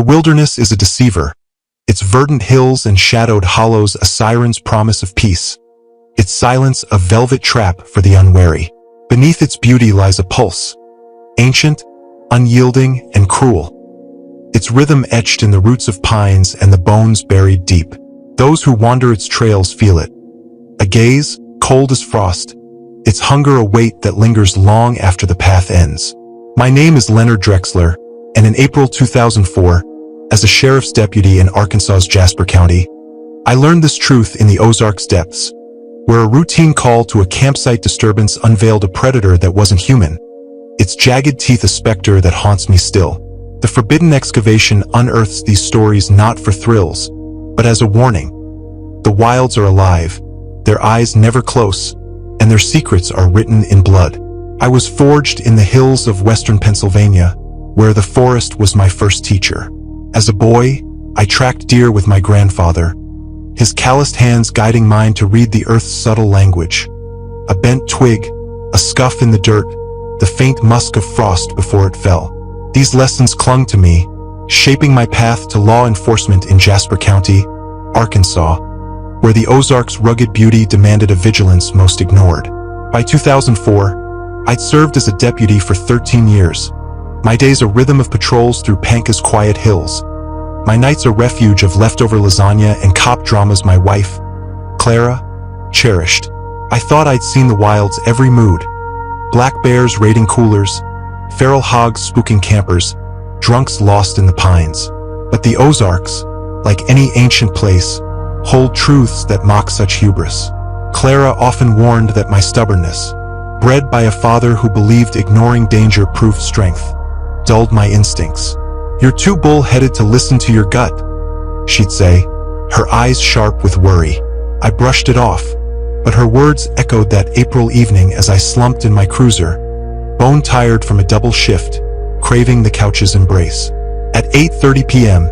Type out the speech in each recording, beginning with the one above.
wilderness is a deceiver. Its verdant hills and shadowed hollows a siren's promise of peace. Its silence a velvet trap for the unwary. Beneath its beauty lies a pulse, ancient, unyielding, and cruel. Its rhythm etched in the roots of pines and the bones buried deep. Those who wander its trails feel it. A gaze, cold as frost. Its hunger a weight that lingers long after the path ends. My name is Leonard Drexler, and in April 2004, as a sheriff's deputy in Arkansas's Jasper County, I learned this truth in the Ozarks depths, where a routine call to a campsite disturbance unveiled a predator that wasn't human. Its jagged teeth a specter that haunts me still. The forbidden excavation unearths these stories not for thrills, but as a warning. The wilds are alive, their eyes never close, and their secrets are written in blood. I was forged in the hills of western Pennsylvania, where the forest was my first teacher. As a boy, I tracked deer with my grandfather, his calloused hands guiding mine to read the earth's subtle language. A bent twig, a scuff in the dirt, the faint musk of frost before it fell. These lessons clung to me, shaping my path to law enforcement in Jasper County, Arkansas, where the Ozarks' rugged beauty demanded a vigilance most ignored. By 2004, I'd served as a deputy for 13 years. My days a rhythm of patrols through Panka's quiet hills. My nights a refuge of leftover lasagna and cop dramas my wife, Clara, cherished. I thought I'd seen the wild's every mood. Black bears raiding coolers, feral hogs spooking campers, drunks lost in the pines. But the Ozarks, like any ancient place, hold truths that mock such hubris. Clara often warned that my stubbornness, bred by a father who believed ignoring danger proved strength, dulled my instincts. "You're too bull-headed to listen to your gut," she'd say, her eyes sharp with worry. I brushed it off, but her words echoed that April evening as I slumped in my cruiser, bone-tired from a double shift, craving the couch's embrace. At 8:30 p.m.,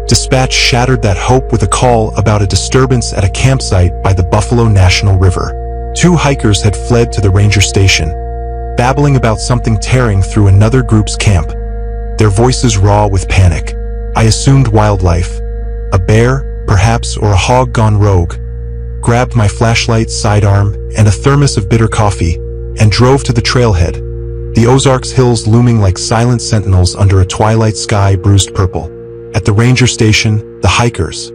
dispatch shattered that hope with a call about a disturbance at a campsite by the Buffalo National River. 2 hikers had fled to the ranger station, babbling about something tearing through another group's camp, their voices raw with panic. I assumed wildlife, a bear, perhaps, or a hog gone rogue, grabbed my flashlight, sidearm, and a thermos of bitter coffee, and drove to the trailhead, the Ozarks hills looming like silent sentinels under a twilight sky bruised purple. At the ranger station, the hikers,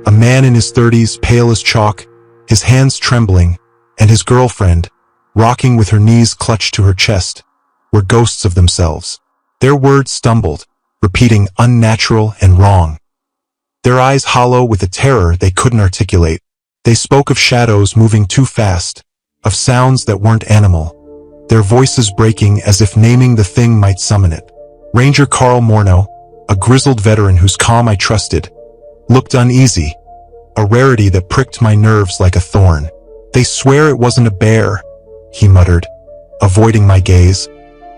a man in his 30s, pale as chalk, his hands trembling, and his girlfriend, rocking with her knees clutched to her chest, were ghosts of themselves. Their words stumbled, repeating unnatural and wrong. Their eyes hollow with a terror they couldn't articulate. They spoke of shadows moving too fast, of sounds that weren't animal, their voices breaking as if naming the thing might summon it. Ranger Carl Morneau, a grizzled veteran whose calm I trusted, looked uneasy, a rarity that pricked my nerves like a thorn. "They swear it wasn't a bear," he muttered, avoiding my gaze,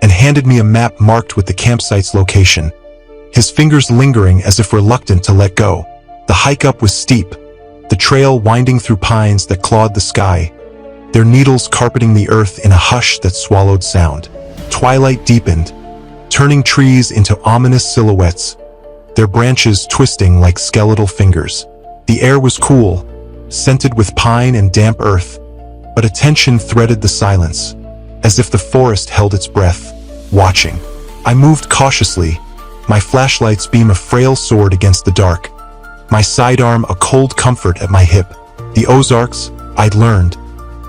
and handed me a map marked with the campsite's location, his fingers lingering as if reluctant to let go. The hike up was steep, the trail winding through pines that clawed the sky, their needles carpeting the earth in a hush that swallowed sound. Twilight deepened, turning trees into ominous silhouettes, their branches twisting like skeletal fingers. The air was cool, scented with pine and damp earth, but a tension threaded the silence, as if the forest held its breath, watching. I moved cautiously, my flashlight's beam a frail sword against the dark, my sidearm a cold comfort at my hip. The Ozarks, I'd learned,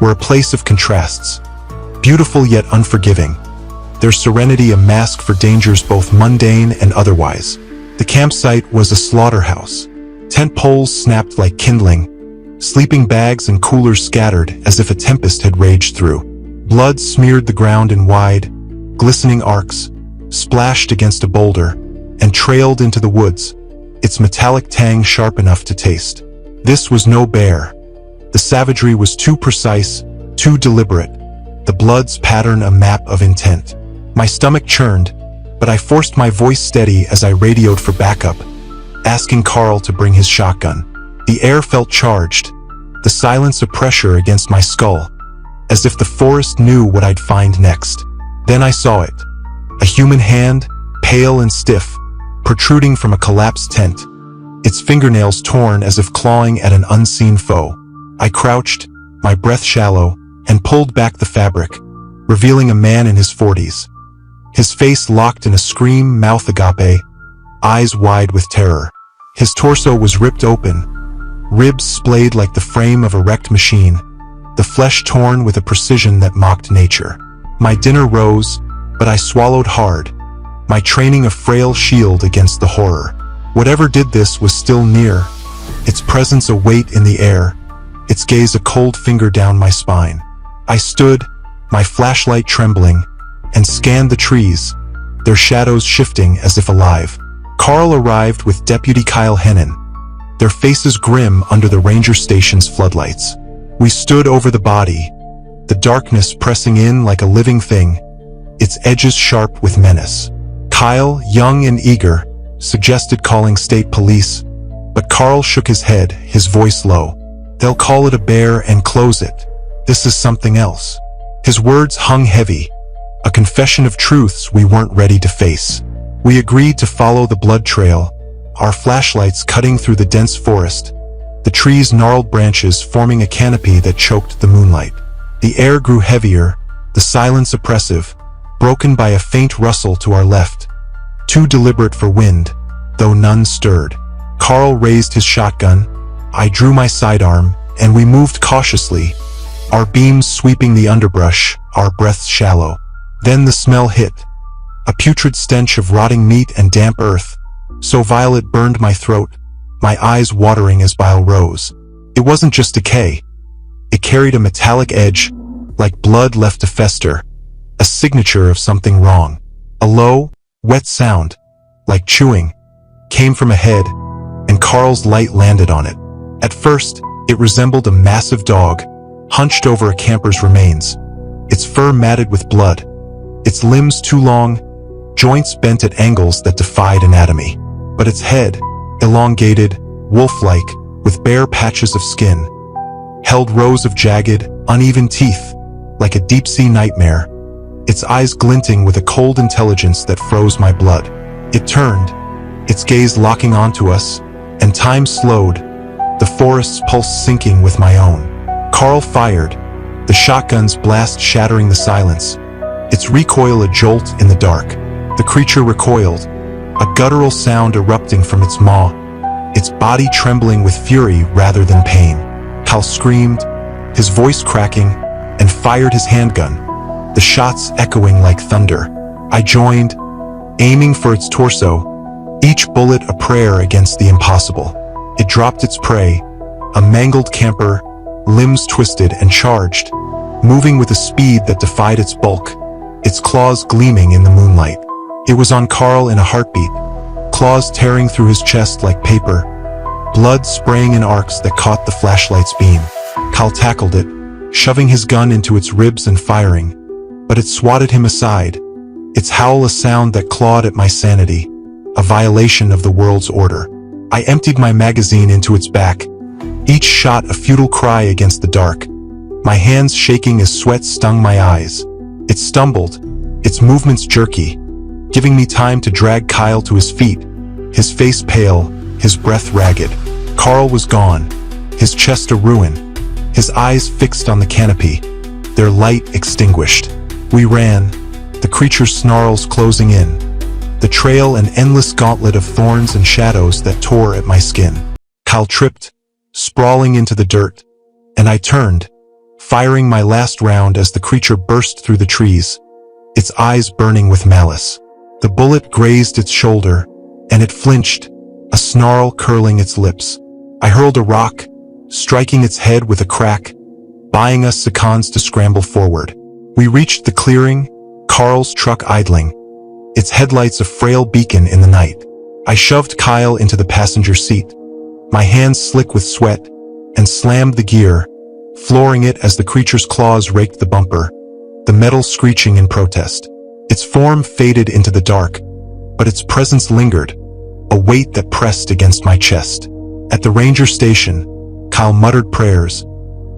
were a place of contrasts, beautiful yet unforgiving, their serenity a mask for dangers both mundane and otherwise. The campsite was a slaughterhouse. Tent poles snapped like kindling, sleeping bags and coolers scattered as if a tempest had raged through. Blood smeared the ground in wide, glistening arcs, splashed against a boulder, and trailed into the woods, its metallic tang sharp enough to taste. This was no bear. The savagery was too precise, too deliberate, the blood's pattern a map of intent. My stomach churned, but I forced my voice steady as I radioed for backup, asking Carl to bring his shotgun. The air felt charged, the silence a pressure against my skull, as if the forest knew what I'd find next. Then I saw it. A human hand, pale and stiff, protruding from a collapsed tent, its fingernails torn as if clawing at an unseen foe. I crouched, my breath shallow, and pulled back the fabric, revealing a man in his 40s. His face locked in a scream, mouth agape, eyes wide with terror. His torso was ripped open, ribs splayed like the frame of a wrecked machine, the flesh torn with a precision that mocked nature. My dinner rose, but I swallowed hard, my training a frail shield against the horror. Whatever did this was still near, its presence a weight in the air, its gaze a cold finger down my spine. I stood, my flashlight trembling, and scanned the trees, their shadows shifting as if alive. Carl arrived with Deputy Kyle Hennon, their faces grim under the ranger station's floodlights. We stood over the body, the darkness pressing in like a living thing, its edges sharp with menace. Kyle, young and eager, suggested calling state police, but Carl shook his head, his voice low. "They'll call it a bear and close it. This is something else." His words hung heavy, a confession of truths we weren't ready to face. We agreed to follow the blood trail, our flashlights cutting through the dense forest, the trees' gnarled branches forming a canopy that choked the moonlight. The air grew heavier, the silence oppressive, broken by a faint rustle to our left, too deliberate for wind, though none stirred. Carl raised his shotgun, I drew my sidearm, and we moved cautiously, our beams sweeping the underbrush, our breaths shallow. Then the smell hit, a putrid stench of rotting meat and damp earth, so vile it burned my throat, my eyes watering as bile rose. It wasn't just decay. It carried a metallic edge, like blood left to fester, a signature of something wrong. A low, wet sound, like chewing, came from ahead, and Carl's light landed on it. At first, it resembled a massive dog, hunched over a camper's remains, its fur matted with blood, its limbs too long, joints bent at angles that defied anatomy. But its head, elongated, wolf-like, with bare patches of skin, held rows of jagged, uneven teeth, like a deep-sea nightmare, its eyes glinting with a cold intelligence that froze my blood. It turned, its gaze locking onto us, and time slowed, the forest's pulse syncing with my own. Carl fired, the shotgun's blast shattering the silence, its recoil a jolt in the dark. The creature recoiled, a guttural sound erupting from its maw, its body trembling with fury rather than pain. Kyle screamed, his voice cracking, and fired his handgun, the shots echoing like thunder. I joined, aiming for its torso, each bullet a prayer against the impossible. It dropped its prey, a mangled camper, limbs twisted and charged, moving with a speed that defied its bulk, its claws gleaming in the moonlight. It was on Carl in a heartbeat, claws tearing through his chest like paper, blood spraying in arcs that caught the flashlight's beam. Kyle tackled it, shoving his gun into its ribs and firing, but it swatted him aside, its howl a sound that clawed at my sanity, a violation of the world's order. I emptied my magazine into its back, each shot a futile cry against the dark, my hands shaking as sweat stung my eyes. It stumbled, its movements jerky, giving me time to drag Kyle to his feet, his face pale, his breath ragged. Carl was gone, his chest a ruin, his eyes fixed on the canopy, their light extinguished. We ran, the creature's snarls closing in, the trail an endless gauntlet of thorns and shadows that tore at my skin. Kyle tripped, sprawling into the dirt, and I turned, firing my last round as the creature burst through the trees, its eyes burning with malice. The bullet grazed its shoulder, and it flinched, a snarl curling its lips. I hurled a rock, striking its head with a crack, buying us seconds to scramble forward. We reached the clearing, Carl's truck idling, its headlights a frail beacon in the night. I shoved Kyle into the passenger seat, my hands slick with sweat, and slammed the gear, flooring it as the creature's claws raked the bumper, the metal screeching in protest. Its form faded into the dark, but its presence lingered, a weight that pressed against my chest. At the ranger station, Kyle muttered prayers,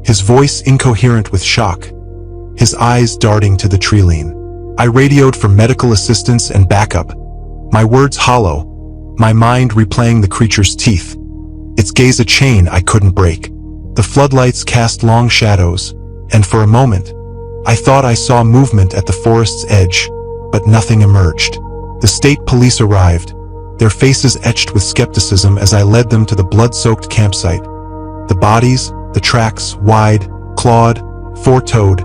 his voice incoherent with shock, his eyes darting to the tree line. I radioed for medical assistance and backup, my words hollow, my mind replaying the creature's teeth, its gaze a chain I couldn't break. The floodlights cast long shadows, and for a moment, I thought I saw movement at the forest's edge, but nothing emerged. The state police arrived, their faces etched with skepticism as I led them to the blood-soaked campsite. The bodies, the tracks, wide, clawed, four-toed,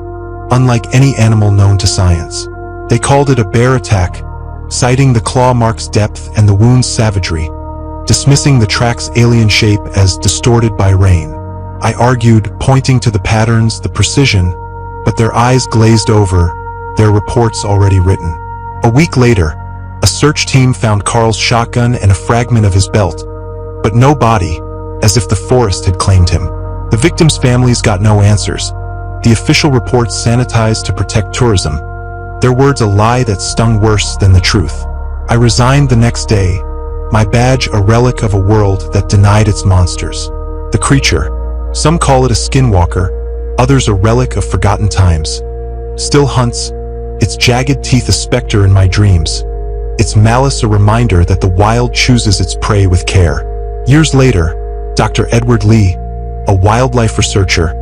unlike any animal known to science. They called it a bear attack, citing the claw marks' depth and the wound's savagery, dismissing the track's alien shape as distorted by rain. I argued, pointing to the patterns, the precision, but their eyes glazed over, their reports already written. A week later, a search team found Carl's shotgun and a fragment of his belt, but no body, as if the forest had claimed him. The victims' families got no answers. The official reports sanitized to protect tourism, their words a lie that stung worse than the truth. I resigned the next day, my badge a relic of a world that denied its monsters. The creature, some call it a skinwalker, others a relic of forgotten times, still hunts, its jagged teeth a specter in my dreams, its malice a reminder that the wild chooses its prey with care. Years later, Dr. Edward Lee, a wildlife researcher,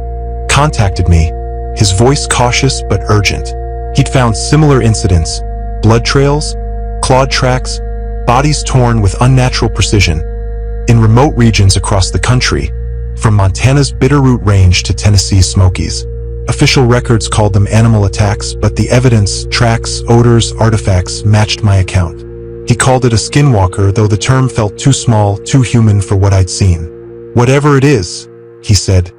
contacted me, his voice cautious but urgent. He'd found similar incidents, blood trails, clawed tracks, bodies torn with unnatural precision, in remote regions across the country, from Montana's Bitterroot Range to Tennessee's Smokies. Official records called them animal attacks, but the evidence, tracks, odors, artifacts matched my account. He called it a skinwalker, though the term felt too small, too human for what I'd seen. Whatever it is, he said,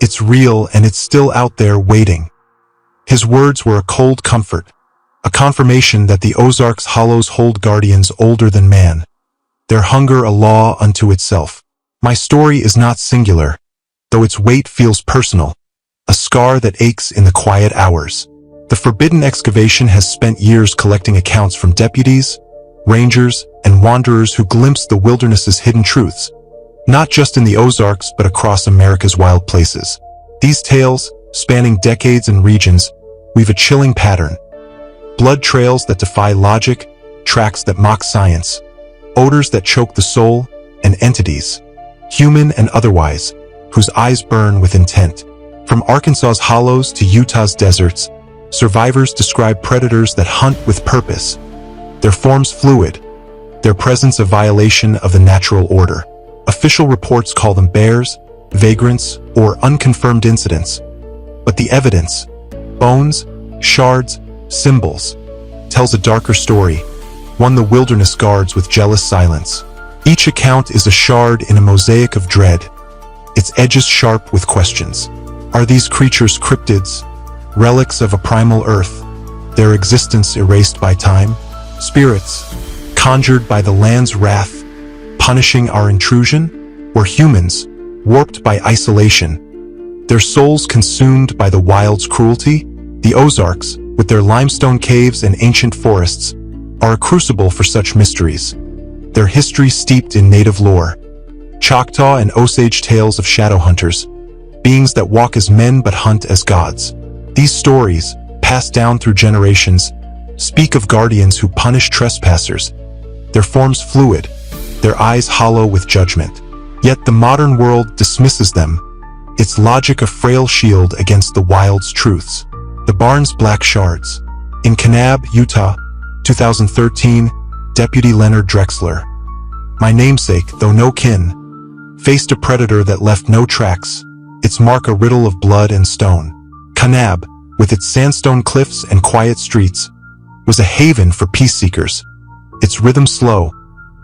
it's real and it's still out there waiting. His words were a cold comfort, a confirmation that the Ozarks hollows hold guardians older than man, their hunger a law unto itself. My story is not singular, though its weight feels personal, a scar that aches in the quiet hours. The forbidden excavation has spent years collecting accounts from deputies, rangers, and wanderers who glimpsed the wilderness's hidden truths, not just in the Ozarks but across America's wild places. These tales, spanning decades and regions, weave a chilling pattern. Blood trails that defy logic, tracks that mock science, odors that choke the soul, and entities, human and otherwise, whose eyes burn with intent. From Arkansas's hollows to Utah's deserts, survivors describe predators that hunt with purpose, their forms fluid, their presence a violation of the natural order. Official reports call them bears, vagrants, or unconfirmed incidents. But the evidence, bones, shards, symbols, tells a darker story, one the wilderness guards with jealous silence. Each account is a shard in a mosaic of dread, its edges sharp with questions. Are these creatures cryptids, relics of a primal earth, their existence erased by time? Spirits, conjured by the land's wrath, punishing our intrusion? Or humans, warped by isolation, their souls consumed by the wild's cruelty? The Ozarks, with their limestone caves and ancient forests, are a crucible for such mysteries, their history steeped in native lore. Choctaw and Osage tales of shadow hunters, beings that walk as men but hunt as gods. These stories, passed down through generations, speak of guardians who punish trespassers, their forms fluid, their eyes hollow with judgment. Yet the modern world dismisses them, its logic a frail shield against the wild's truths. The barn's black shards. In Kanab, Utah, 2013, Deputy Leonard Drexler, my namesake, though no kin, faced a predator that left no tracks, its mark a riddle of blood and stone. Kanab, with its sandstone cliffs and quiet streets, was a haven for peace-seekers, its rhythm slow,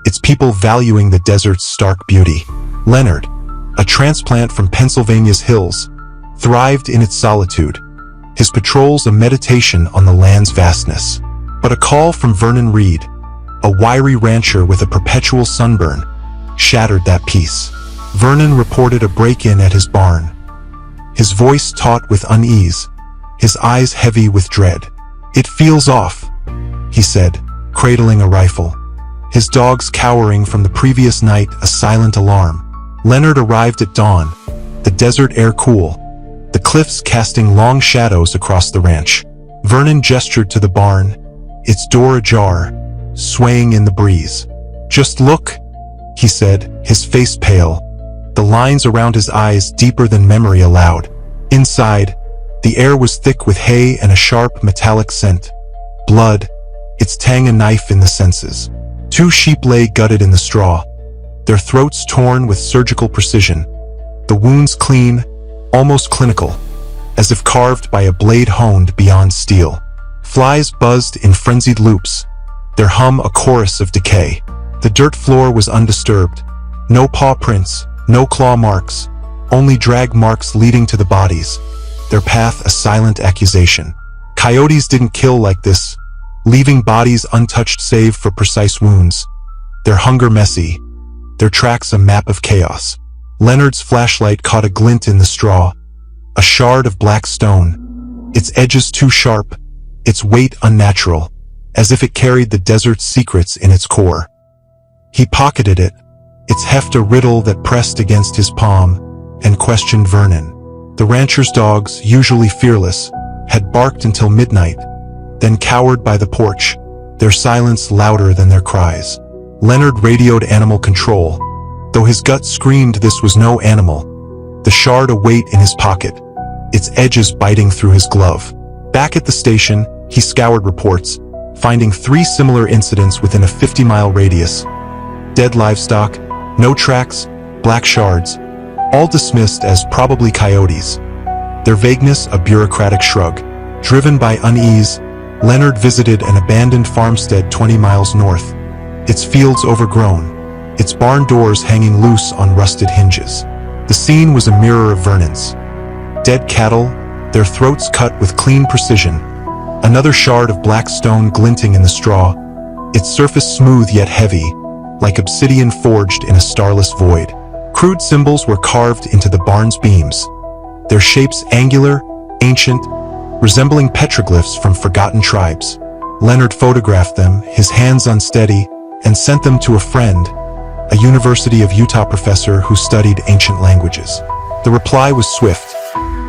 its people valuing the desert's stark beauty. Leonard, a transplant from Pennsylvania's hills, thrived in its solitude, his patrols a meditation on the land's vastness. But a call from Vernon Reed, a wiry rancher with a perpetual sunburn, shattered that peace. Vernon reported a break-in at his barn, his voice taut with unease, his eyes heavy with dread. "It feels off," he said, cradling a rifle, his dogs cowering from the previous night, a silent alarm. Leonard arrived at dawn, the desert air cool, the cliffs casting long shadows across the ranch. Vernon gestured to the barn, its door ajar, swaying in the breeze. "Just look," he said, his face pale, the lines around his eyes deeper than memory allowed. Inside, the air was thick with hay and a sharp metallic scent. Blood, its tang a knife in the senses. 2 sheep lay gutted in the straw, their throats torn with surgical precision, the wounds clean, almost clinical, as if carved by a blade honed beyond steel. Flies buzzed in frenzied loops, their hum a chorus of decay. The dirt floor was undisturbed. No paw prints, no claw marks, only drag marks leading to the bodies, their path a silent accusation. Coyotes didn't kill like this, leaving bodies untouched save for precise wounds. Their hunger messy, their tracks a map of chaos. Leonard's flashlight caught a glint in the straw, a shard of black stone, its edges too sharp, its weight unnatural, as if it carried the desert's secrets in its core. He pocketed it, its heft a riddle that pressed against his palm, and questioned Vernon. The rancher's dogs, usually fearless, had barked until midnight, then cowered by the porch, their silence louder than their cries. Leonard radioed animal control, though his gut screamed this was no animal. The shard a weight in his pocket, its edges biting through his glove. Back at the station, he scoured reports, finding 3 similar incidents within a 50-mile radius. Dead livestock, no tracks, black shards, all dismissed as probably coyotes. Their vagueness a bureaucratic shrug. Driven by unease, Leonard visited an abandoned farmstead 20 miles north, its fields overgrown, its barn doors hanging loose on rusted hinges. The scene was a mirror of Vernon's. Dead cattle, their throats cut with clean precision, another shard of black stone glinting in the straw, its surface smooth yet heavy, like obsidian forged in a starless void. Crude symbols were carved into the barn's beams, their shapes angular, ancient, resembling petroglyphs from forgotten tribes. Leonard photographed them, his hands unsteady, and sent them to a friend, a University of Utah professor who studied ancient languages. The reply was swift.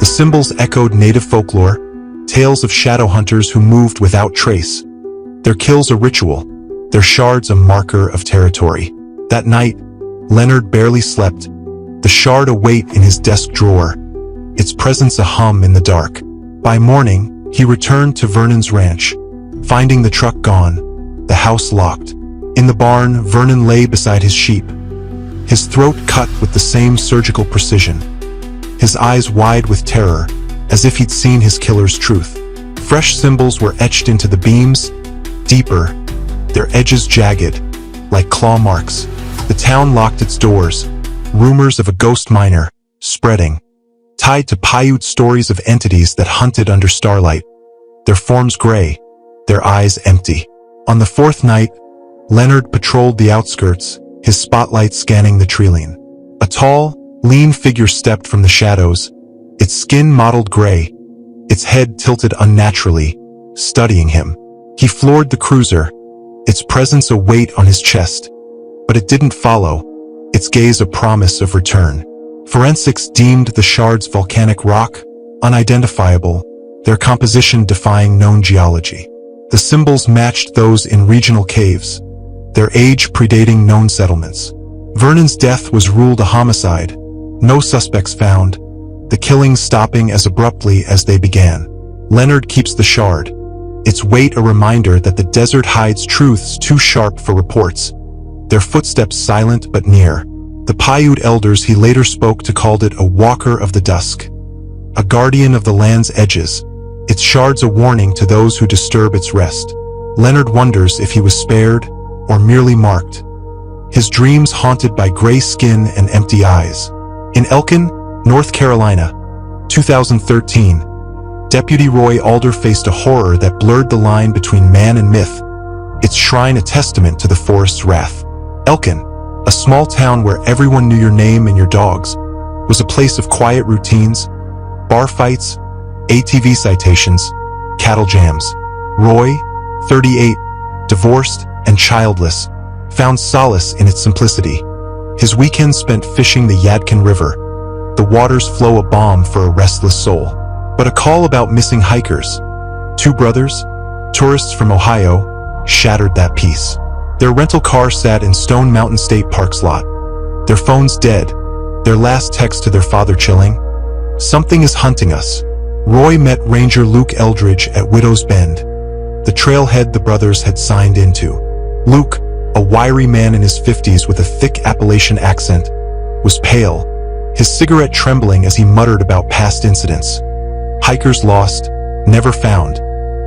The symbols echoed native folklore, tales of shadow hunters who moved without trace. Their kills a ritual, their shards a marker of territory. That night, Leonard barely slept, the shard a weight in his desk drawer, its presence a hum in the dark. By morning, he returned to Vernon's ranch, finding the truck gone, the house locked. In the barn, Vernon lay beside his sheep, his throat cut with the same surgical precision, his eyes wide with terror, as if he'd seen his killer's truth. Fresh symbols were etched into the beams, deeper, their edges jagged, like claw marks. The town locked its doors, rumors of a ghost miner, spreading, tied to Paiute stories of entities that hunted under starlight, their forms gray, their eyes empty. On the 4th night, Leonard patrolled the outskirts, his spotlight scanning the treeline. A tall, lean figure stepped from the shadows, its skin mottled gray, its head tilted unnaturally, studying him. He floored the cruiser, its presence a weight on his chest. But it didn't follow, its gaze a promise of return. Forensics deemed the shards volcanic rock, unidentifiable, their composition defying known geology. The symbols matched those in regional caves, their age predating known settlements. Vernon's death was ruled a homicide, no suspects found, the killings stopping as abruptly as they began. Leonard keeps the shard, its weight a reminder that the desert hides truths too sharp for reports, their footsteps silent but near. The Paiute elders he later spoke to called it a walker of the dusk, a guardian of the land's edges, its shards a warning to those who disturb its rest. Leonard wonders if he was spared or merely marked, his dreams haunted by gray skin and empty eyes. In Elkin, North Carolina, 2013, Deputy Roy Alder faced a horror that blurred the line between man and myth, its shrine a testament to the forest's wrath. Elkin, a small town where everyone knew your name and your dogs, was a place of quiet routines, bar fights, ATV citations, cattle jams. Roy, 38, divorced and childless, found solace in its simplicity. His weekends spent fishing the Yadkin River, the waters flow a balm for a restless soul. But a call about missing hikers, 2 brothers, tourists from Ohio, shattered that peace. Their rental car sat in Stone Mountain State Park's lot. Their phones dead, their last text to their father chilling. "Something is hunting us." Roy met Ranger Luke Eldridge at Widow's Bend, the trailhead the brothers had signed into. Luke, a wiry man in his 50s with a thick Appalachian accent, was pale, his cigarette trembling as he muttered about past incidents. Hikers lost, never found,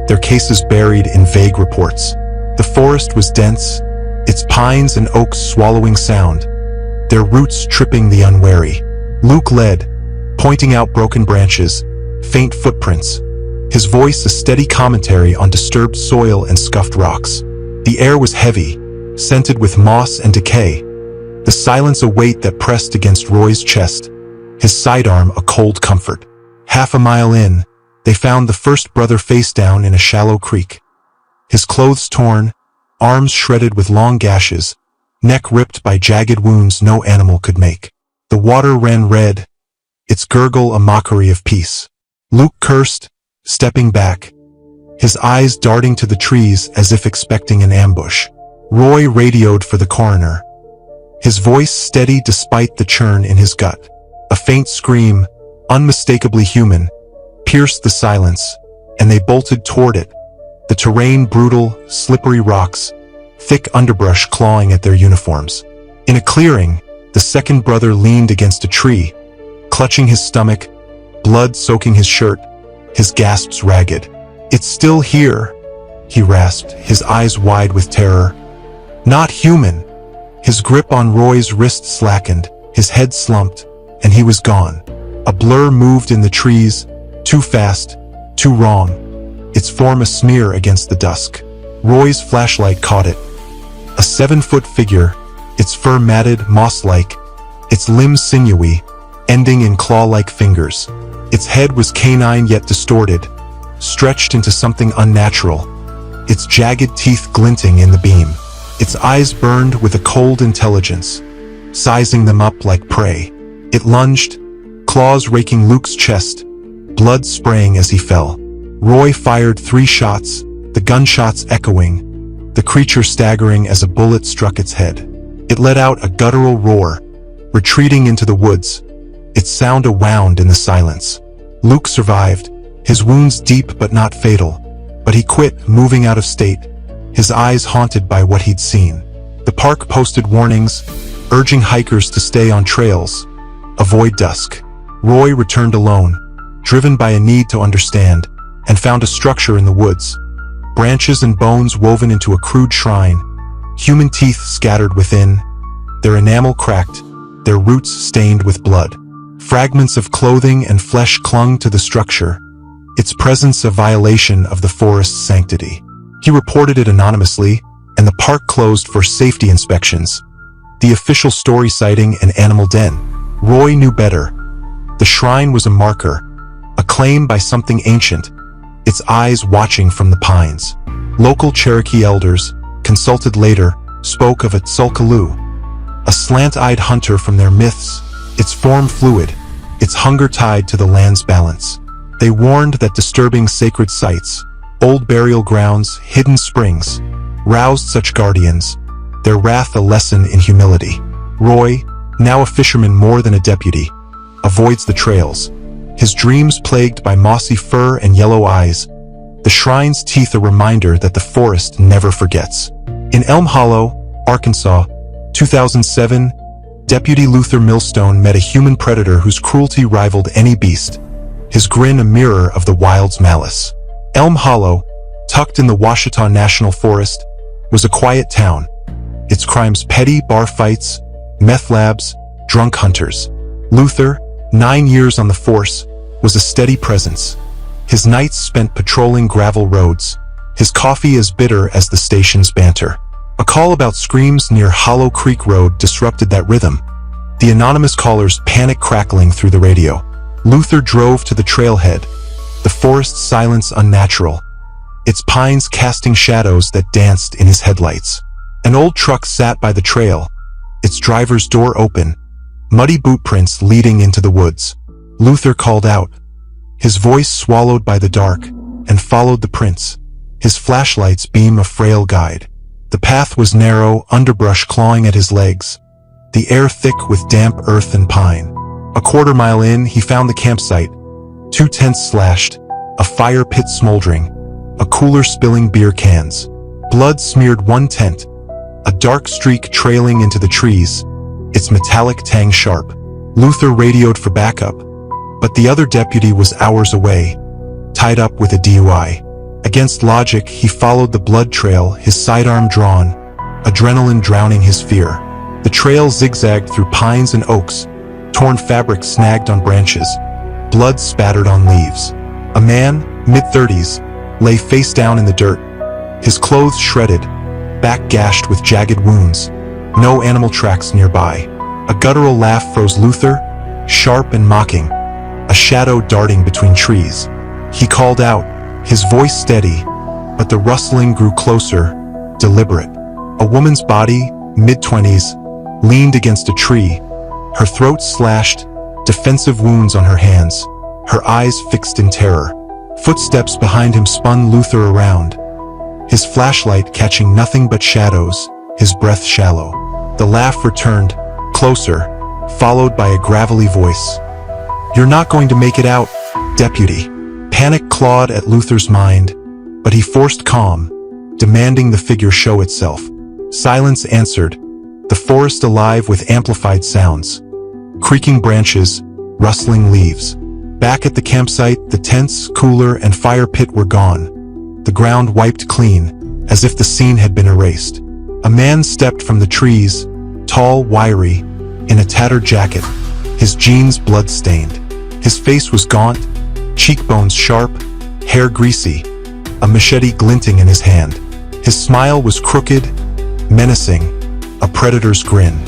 their cases buried in vague reports. The forest was dense, its pines and oaks swallowing sound, their roots tripping the unwary. Luke led, pointing out broken branches, faint footprints, his voice a steady commentary on disturbed soil and scuffed rocks. The air was heavy, scented with moss and decay, the silence a weight that pressed against Roy's chest, his sidearm a cold comfort. Half a mile in, they found the first brother face down in a shallow creek. His clothes torn, arms shredded with long gashes, neck ripped by jagged wounds no animal could make. The water ran red, its gurgle a mockery of peace. Luke cursed, stepping back, his eyes darting to the trees as if expecting an ambush. Roy radioed for the coroner, his voice steady despite the churn in his gut. A faint scream, unmistakably human, pierced the silence, and they bolted toward it, the terrain brutal, slippery rocks, thick underbrush clawing at their uniforms. In a clearing, the second brother leaned against a tree, clutching his stomach, blood soaking his shirt, his gasps ragged. "It's still here," he rasped, his eyes wide with terror. "Not human." His grip on Roy's wrist slackened, his head slumped, and he was gone. A blur moved in the trees, too fast, too wrong, its form a smear against the dusk. Roy's flashlight caught it. A 7-foot figure, its fur matted, moss-like, its limbs sinewy, ending in claw-like fingers. Its head was canine yet distorted, stretched into something unnatural, its jagged teeth glinting in the beam. Its eyes burned with a cold intelligence, sizing them up like prey. It lunged, claws raking Luke's chest, blood spraying as he fell. Roy fired 3 shots, the gunshots echoing, the creature staggering as a bullet struck its head. It let out a guttural roar, retreating into the woods, its sound a wound in the silence. Luke survived, his wounds deep but not fatal, but he quit moving out of state, his eyes haunted by what he'd seen. The park posted warnings, urging hikers to stay on trails, avoid dusk. Roy returned alone, driven by a need to understand, and found a structure in the woods. Branches and bones woven into a crude shrine, human teeth scattered within, their enamel cracked, their roots stained with blood. Fragments of clothing and flesh clung to the structure, its presence a violation of the forest's sanctity. He reported it anonymously, and the park closed for safety inspections. The official story citing an animal den. Roy knew better. The shrine was a marker, a claim by something ancient, its eyes watching from the pines. Local Cherokee elders, consulted later, spoke of a Tzolk'lu, a slant-eyed hunter from their myths, its form fluid, its hunger tied to the land's balance. They warned that disturbing sacred sites, old burial grounds, hidden springs, roused such guardians, their wrath a lesson in humility. Roy, now a fisherman more than a deputy, avoids the trails, his dreams plagued by mossy fur and yellow eyes, the shrine's teeth a reminder that the forest never forgets. In Elm Hollow, Arkansas, 2007, Deputy Luther Millstone met a human predator whose cruelty rivaled any beast, his grin a mirror of the wild's malice. Elm Hollow, tucked in the Ouachita National Forest, was a quiet town, its crimes petty bar fights, meth labs, drunk hunters. Luther, 9 years on the force, was a steady presence, his nights spent patrolling gravel roads, his coffee as bitter as the station's banter. A call about screams near Hollow Creek Road disrupted that rhythm, the anonymous caller's panic crackling through the radio. Luther drove to the trailhead, the forest's silence unnatural, its pines casting shadows that danced in his headlights. An old truck sat by the trail, its driver's door open, muddy boot prints leading into the woods. Luther called out, his voice swallowed by the dark, and followed the prints, his flashlight's beam a frail guide. The path was narrow, underbrush clawing at his legs, the air thick with damp earth and pine. A quarter-mile in, he found the campsite. 2 tents slashed, a fire pit smoldering, a cooler spilling beer cans. Blood smeared one tent, a dark streak trailing into the trees, its metallic tang sharp. Luther radioed for backup, but the other deputy was hours away, tied up with a DUI. Against logic, he followed the blood trail, his sidearm drawn, adrenaline drowning his fear. The trail zigzagged through pines and oaks, torn fabric snagged on branches, blood spattered on leaves. A man, mid-30s, lay face down in the dirt, his clothes shredded, back gashed with jagged wounds. No animal tracks nearby. A guttural laugh froze Luther, sharp and mocking, a shadow darting between trees. He called out, his voice steady, but the rustling grew closer, deliberate. A woman's body, mid-20s, leaned against a tree, her throat slashed, defensive wounds on her hands, her eyes fixed in terror. Footsteps behind him spun Luther around, his flashlight catching nothing but shadows, his breath shallow. The laugh returned, closer, followed by a gravelly voice. "You're not going to make it out, deputy." Panic clawed at Luther's mind, but he forced calm, demanding the figure show itself. Silence answered, the forest alive with amplified sounds. Creaking branches, rustling leaves. Back at the campsite, the tents, cooler, and fire pit were gone. The ground wiped clean, as if the scene had been erased. A man stepped from the trees, tall, wiry, in a tattered jacket, his jeans blood-stained. His face was gaunt, cheekbones sharp, hair greasy, a machete glinting in his hand. His smile was crooked, menacing, a predator's grin.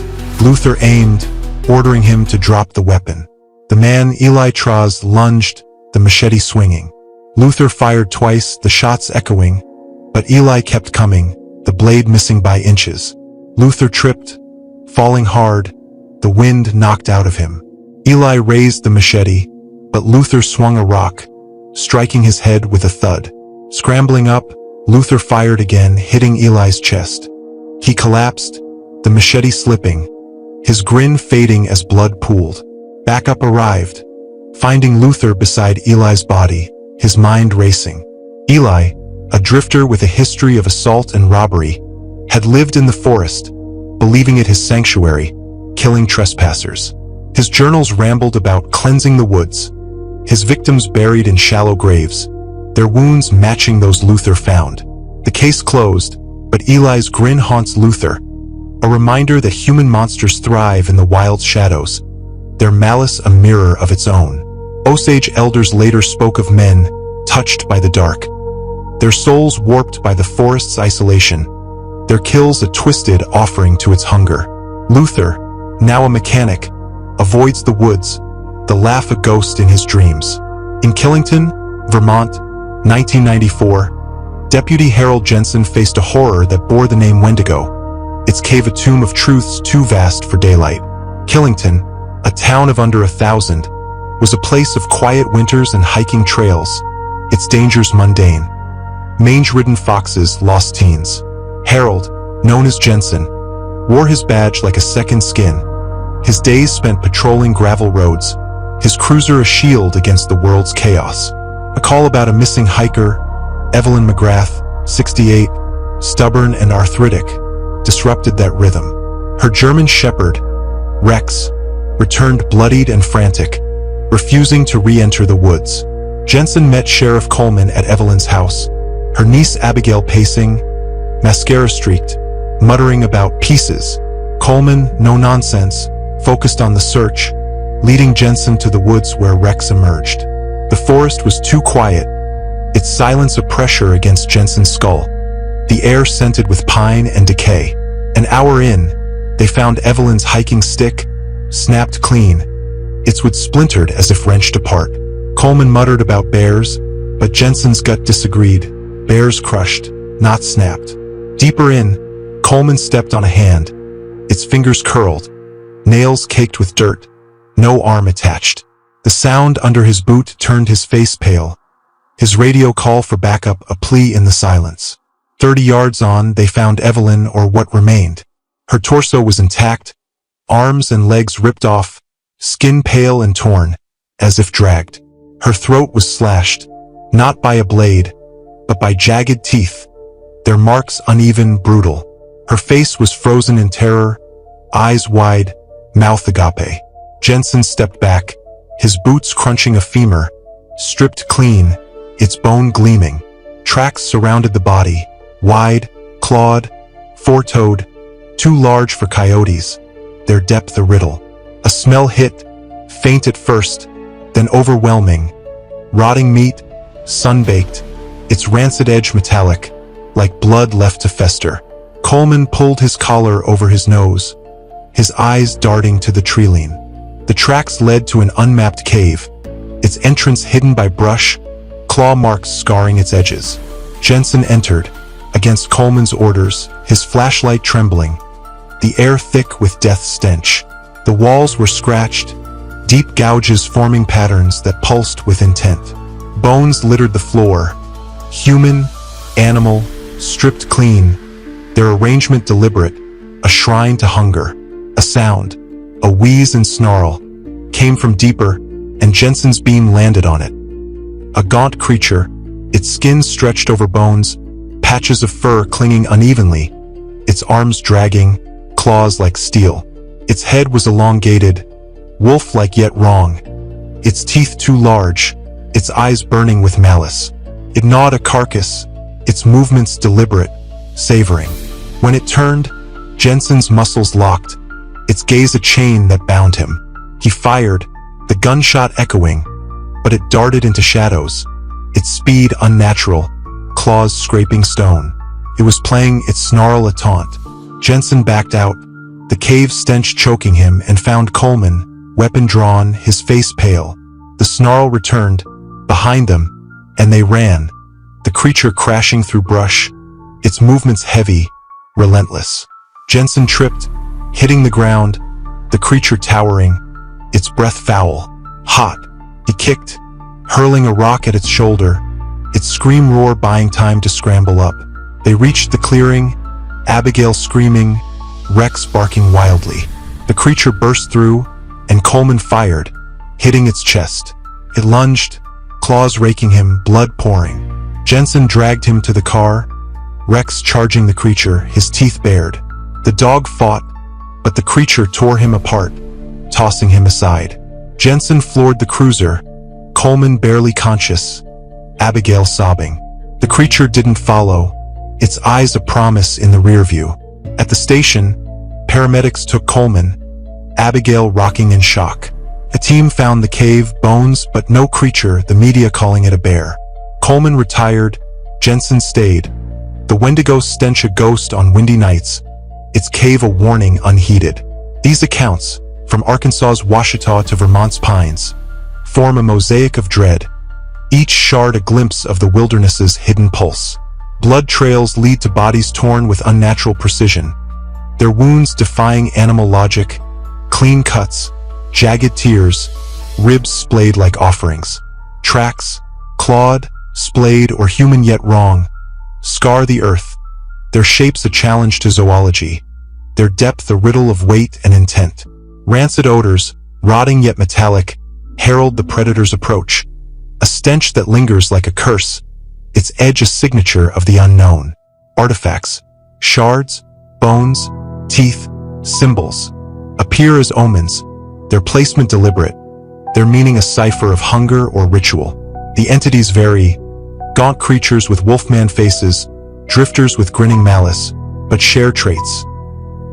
Luther aimed, ordering him to drop the weapon. The man, Eli Traz, lunged, the machete swinging. Luther fired twice, the shots echoing, but Eli kept coming, the blade missing by inches. Luther tripped, falling hard, the wind knocked out of him. Eli raised the machete, but Luther swung a rock, striking his head with a thud. Scrambling up, Luther fired again, hitting Eli's chest. He collapsed, the machete slipping, his grin fading as blood pooled. Backup arrived, finding Luther beside Eli's body, his mind racing. Eli, a drifter with a history of assault and robbery, had lived in the forest, believing it his sanctuary, killing trespassers. His journals rambled about cleansing the woods, his victims buried in shallow graves, their wounds matching those Luther found. The case closed, but Eli's grin haunts Luther, a reminder that human monsters thrive in the wild shadows, their malice a mirror of its own. Osage elders later spoke of men touched by the dark, their souls warped by the forest's isolation, their kills a twisted offering to its hunger. Luther, now a mechanic, avoids the woods, the laugh a ghost in his dreams. In Killington, Vermont, 1994, Deputy Harold Jensen faced a horror that bore the name Wendigo, its cave a tomb of truths too vast for daylight. Killington, a town of under 1,000, was a place of quiet winters and hiking trails, its dangers mundane. Mange-ridden foxes, lost teens. Harold, known as Jensen, wore his badge like a second skin, his days spent patrolling gravel roads, his cruiser a shield against the world's chaos. A call about a missing hiker, Evelyn McGrath, 68, stubborn and arthritic, disrupted that rhythm. Her German shepherd, Rex, returned bloodied and frantic, refusing to re-enter the woods. Jensen met Sheriff Coleman at Evelyn's house, her niece Abigail pacing, mascara streaked, muttering about pieces. Coleman, no nonsense, focused on the search, leading Jensen to the woods where Rex emerged. The forest was too quiet, its silence a pressure against Jensen's skull, the air scented with pine and decay. An hour in, they found Evelyn's hiking stick, snapped clean, its wood splintered as if wrenched apart. Coleman muttered about bears, but Jensen's gut disagreed. Bears crushed, not snapped. Deeper in, Coleman stepped on a hand, its fingers curled, nails caked with dirt, no arm attached. The sound under his boot turned his face pale, his radio call for backup a plea in the silence. 30 yards on, they found Evelyn, or what remained. Her torso was intact, arms and legs ripped off, skin pale and torn, as if dragged. Her throat was slashed, not by a blade, but by jagged teeth, their marks uneven, brutal. Her face was frozen in terror, eyes wide, mouth agape. Jensen stepped back, his boots crunching a femur, stripped clean, its bone gleaming. Tracks surrounded the body, wide, clawed, four-toed, too large for coyotes, their depth a riddle. A smell hit, faint at first, then overwhelming. Rotting meat, sun-baked, its rancid edge metallic, like blood left to fester. Coleman pulled his collar over his nose, his eyes darting to the treeline. The tracks led to an unmapped cave, its entrance hidden by brush, claw marks scarring its edges. Jensen entered, against Coleman's orders, his flashlight trembling, the air thick with death stench. The walls were scratched, deep gouges forming patterns that pulsed with intent. Bones littered the floor, human, animal, stripped clean, their arrangement deliberate, a shrine to hunger. A sound, a wheeze and snarl, came from deeper, and Jensen's beam landed on it. A gaunt creature, its skin stretched over bones, patches of fur clinging unevenly, its arms dragging, claws like steel. Its head was elongated, wolf-like yet wrong, its teeth too large, its eyes burning with malice. It gnawed a carcass, its movements deliberate, savoring. When it turned, Jensen's muscles locked, its gaze a chain that bound him. He fired, the gunshot echoing, but it darted into shadows, its speed unnatural, claws scraping stone. It was playing its snarl a taunt. Jensen backed out, the cave stench choking him, and found Coleman, weapon drawn, his face pale. The snarl returned, behind them, and they ran, the creature crashing through brush, its movements heavy, relentless. Jensen tripped, hitting the ground, the creature towering, its breath foul, hot. He kicked, hurling a rock at its shoulder, its scream roar buying time to scramble up. They reached the clearing, Abigail screaming, Rex barking wildly. The creature burst through, and Coleman fired, hitting its chest. It lunged, claws raking him, blood pouring. Jensen dragged him to the car, Rex charging the creature, his teeth bared. The dog fought, but the creature tore him apart, tossing him aside. Jensen floored the cruiser, Coleman barely conscious, Abigail sobbing. The creature didn't follow, its eyes a promise in the rear view. At the station, paramedics took Coleman, Abigail rocking in shock. A team found the cave, bones but no creature, the media calling it a bear. Coleman retired, Jensen stayed. The Wendigo stench a ghost on windy nights, its cave a warning unheeded. These accounts, from Arkansas's Ouachita to Vermont's Pines, form a mosaic of dread, each shard a glimpse of the wilderness's hidden pulse. Blood trails lead to bodies torn with unnatural precision, their wounds defying animal logic, clean cuts, jagged tears, ribs splayed like offerings. Tracks, clawed, splayed, or human yet wrong, scar the earth, their shapes a challenge to zoology, their depth a riddle of weight and intent. Rancid odors, rotting yet metallic, herald the predator's approach, a stench that lingers like a curse, its edge a signature of the unknown. Artifacts, shards, bones, teeth, symbols, appear as omens, their placement deliberate, their meaning a cipher of hunger or ritual. The entities vary, gaunt creatures with wolfman faces, drifters with grinning malice, but share traits.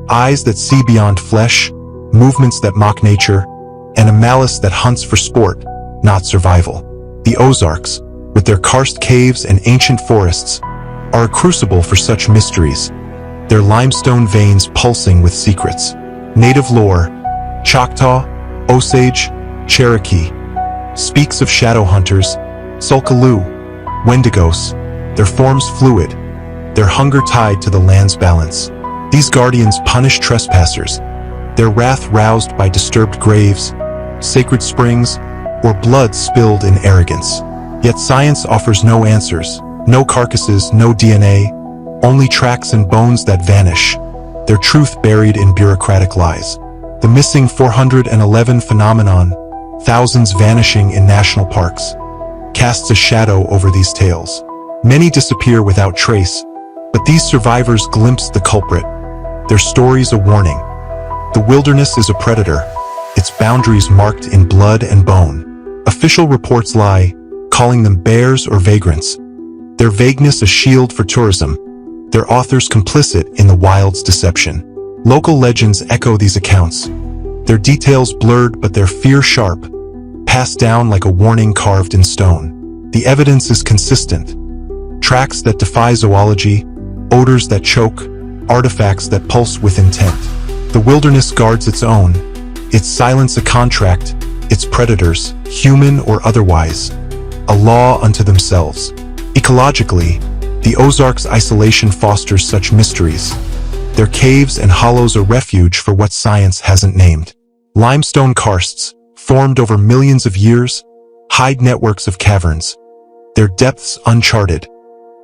Eyes that see beyond flesh, movements that mock nature, and a malice that hunts for sport, not survival. The Ozarks, with their karst caves and ancient forests, are a crucible for such mysteries, their limestone veins pulsing with secrets. Native lore, Choctaw, Osage, Cherokee, speaks of shadow hunters, Sulkaloo, Wendigos, their forms fluid, their hunger tied to the land's balance. These guardians punish trespassers, their wrath roused by disturbed graves, sacred springs, or blood spilled in arrogance. Yet science offers no answers, no carcasses, no DNA, only tracks and bones that vanish, their truth buried in bureaucratic lies. The missing 411 phenomenon, thousands vanishing in national parks, casts a shadow over these tales. Many disappear without trace, but these survivors glimpse the culprit, their stories a warning. The wilderness is a predator, its boundaries marked in blood and bone. Official reports lie, calling them bears or vagrants, their vagueness a shield for tourism, their authors complicit in the wild's deception. Local legends echo these accounts, their details blurred but their fear sharp, passed down like a warning carved in stone. The evidence is consistent. Tracks that defy zoology, odors that choke, artifacts that pulse with intent. The wilderness guards its own, its silence a contract, its predators, human or otherwise, a law unto themselves. Ecologically, the Ozarks' isolation fosters such mysteries. Their caves and hollows a refuge for what science hasn't named. Limestone karsts, formed over millions of years, hide networks of caverns, their depths uncharted,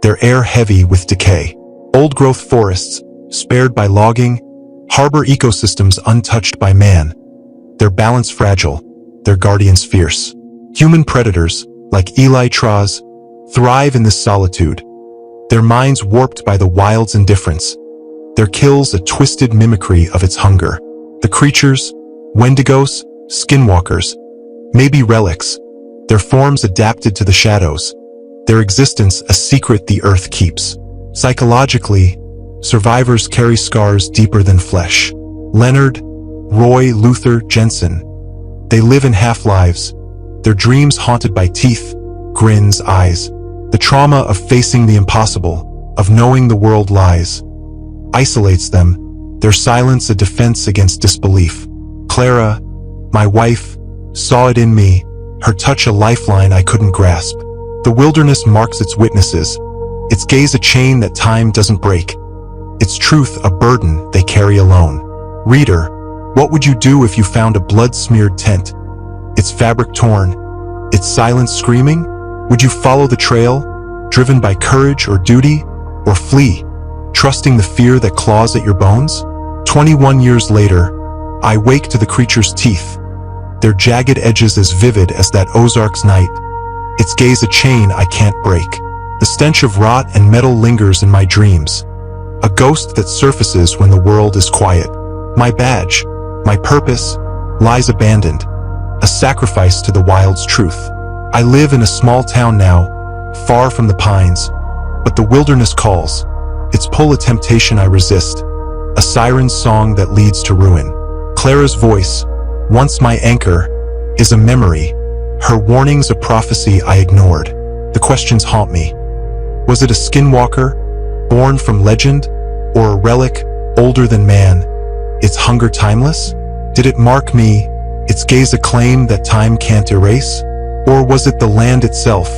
their air heavy with decay. Old-growth forests, spared by logging, harbor ecosystems untouched by man, their balance fragile, their guardians fierce. Human predators, like elytras, thrive in this solitude, their minds warped by the wild's indifference, their kills a twisted mimicry of its hunger. The creatures, wendigos, skinwalkers, may be relics, their forms adapted to the shadows, their existence a secret the earth keeps. Psychologically, survivors carry scars deeper than flesh. Leonard, Roy, Luther, Jensen. They live in half-lives, their dreams haunted by teeth, grins, eyes. The trauma of facing the impossible, of knowing the world lies, isolates them, their silence a defense against disbelief. Clara, my wife, saw it in me, her touch a lifeline I couldn't grasp. The wilderness marks its witnesses, its gaze a chain that time doesn't break, its truth a burden they carry alone. Reader, what would you do if you found a blood-smeared tent, its fabric torn, its silence screaming? Would you follow the trail, driven by courage or duty, or flee, trusting the fear that claws at your bones? 21 years later, I wake to the creature's teeth, their jagged edges as vivid as that Ozarks night, its gaze a chain I can't break. The stench of rot and metal lingers in my dreams, a ghost that surfaces when the world is quiet. My badge, my purpose, lies abandoned, a sacrifice to the wild's truth. I live in a small town now, far from the pines, but the wilderness calls, its pull a temptation I resist, a siren's song that leads to ruin. Clara's voice, once my anchor, is a memory, her warnings a prophecy I ignored. The questions haunt me. Was it a skinwalker, born from legend, or a relic, older than man, its hunger timeless? Did it mark me, its gaze a claim that time can't erase? Or was it the land itself,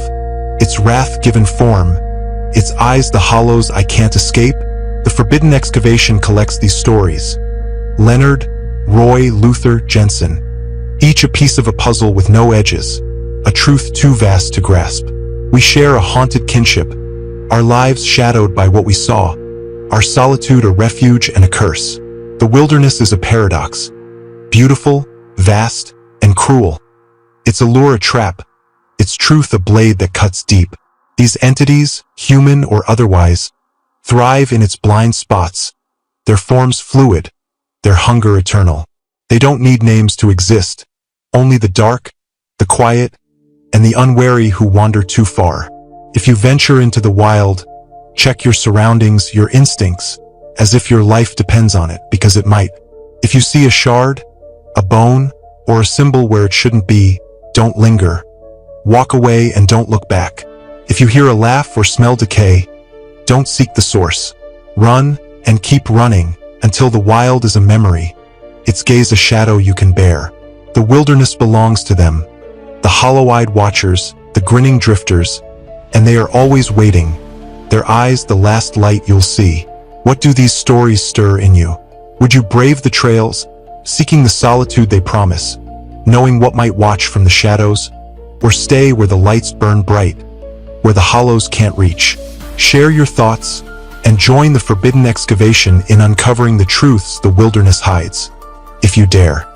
its wrath given form, its eyes the hollows I can't escape? The forbidden excavation collects these stories. Leonard, Roy, Luther, Jensen, each a piece of a puzzle with no edges, a truth too vast to grasp. We share a haunted kinship, our lives shadowed by what we saw, our solitude a refuge and a curse. The wilderness is a paradox, beautiful, vast, and cruel. Its allure a trap, its truth a blade that cuts deep. These entities, human or otherwise, thrive in its blind spots, their forms fluid, their hunger eternal. They don't need names to exist, only the dark, the quiet, and the unwary who wander too far. If you venture into the wild, check your surroundings, your instincts, as if your life depends on it, because it might. If you see a shard, a bone, or a symbol where it shouldn't be, don't linger. Walk away and don't look back. If you hear a laugh or smell decay, don't seek the source. Run and keep running until the wild is a memory, its gaze a shadow you can bear. The wilderness belongs to them, the hollow-eyed watchers, the grinning drifters, and they are always waiting, their eyes the last light you'll see. What do these stories stir in you? Would you brave the trails, seeking the solitude they promise, knowing what might watch from the shadows, or stay where the lights burn bright, where the hollows can't reach? Share your thoughts and join the forbidden excavation in uncovering the truths the wilderness hides. If you dare.